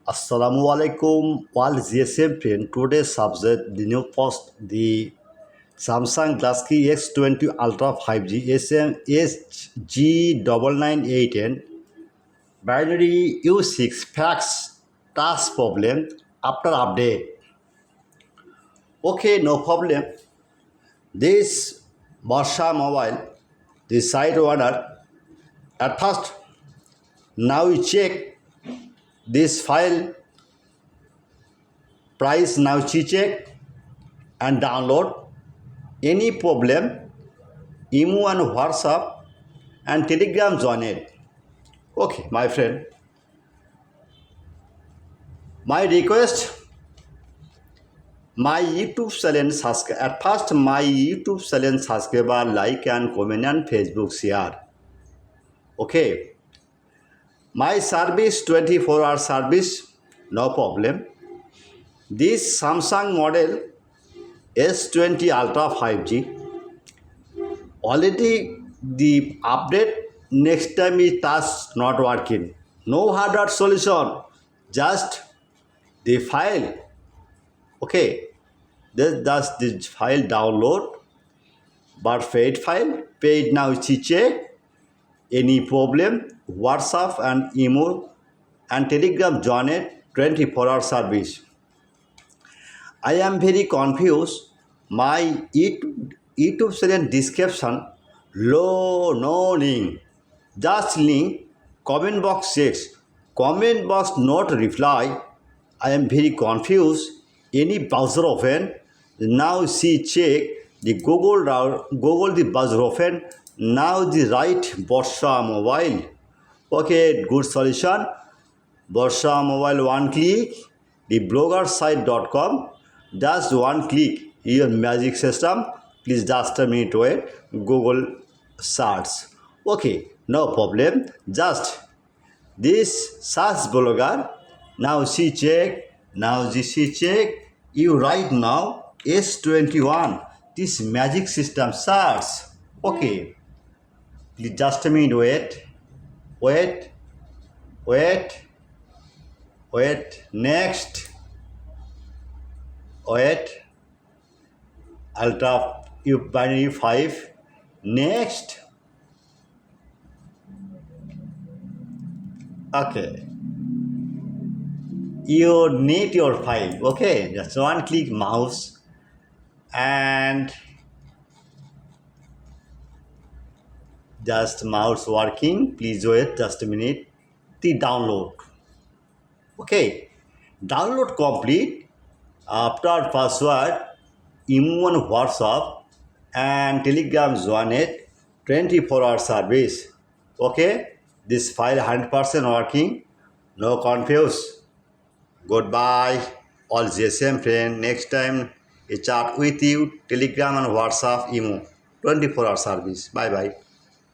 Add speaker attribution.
Speaker 1: Assalamu alaikum, all GSM friend. Today's subject, the new post, the Samsung Galaxy S20 Ultra 5G SM SG9988N binary U6 fax task problem after update. Okay, no problem. This Barsha mobile, the site owner, at first, now you check this file price, now you check and download. Any problem, email and WhatsApp and Telegram join it. Okay, my friend. My request, my YouTube channel subscribe. At first, my YouTube channel subscriber like and comment and Facebook share. Okay. My service 24-hour service, no problem. This Samsung model S20 Ultra 5G already the update next time is task not working. No hardware solution, just the file. Okay, that's the file download, but paid file, paid now check. Any problem, WhatsApp and email and Telegram join it 24-hour service. I am very confused. My YouTube channel description, no link, just link, comment box checks, comment box not reply. I am very confused. Any browser open, now see check the Google the browser open, now the right Barsha mobile. Okay, good solution. Barsha mobile one click, the bloggersite.com, just one click, your magic system. Please just a minute wait, Google search. Okay, no problem. Just this search blogger, now she check, she check, you write now S21, this magic system search. Okay, please just a minute wait, next, Ultra binary 5, next. Okay, you need your file. Okay, just one click mouse and just mouse working. Please wait just a minute. The download. Okay, download complete. After password, email and WhatsApp and Telegram join it 24-hour service. Okay, this file 100% working. No confuse. Goodbye, all GSM friend. Next time, a chat with you, Telegram and WhatsApp, email, 24-hour service. Bye bye.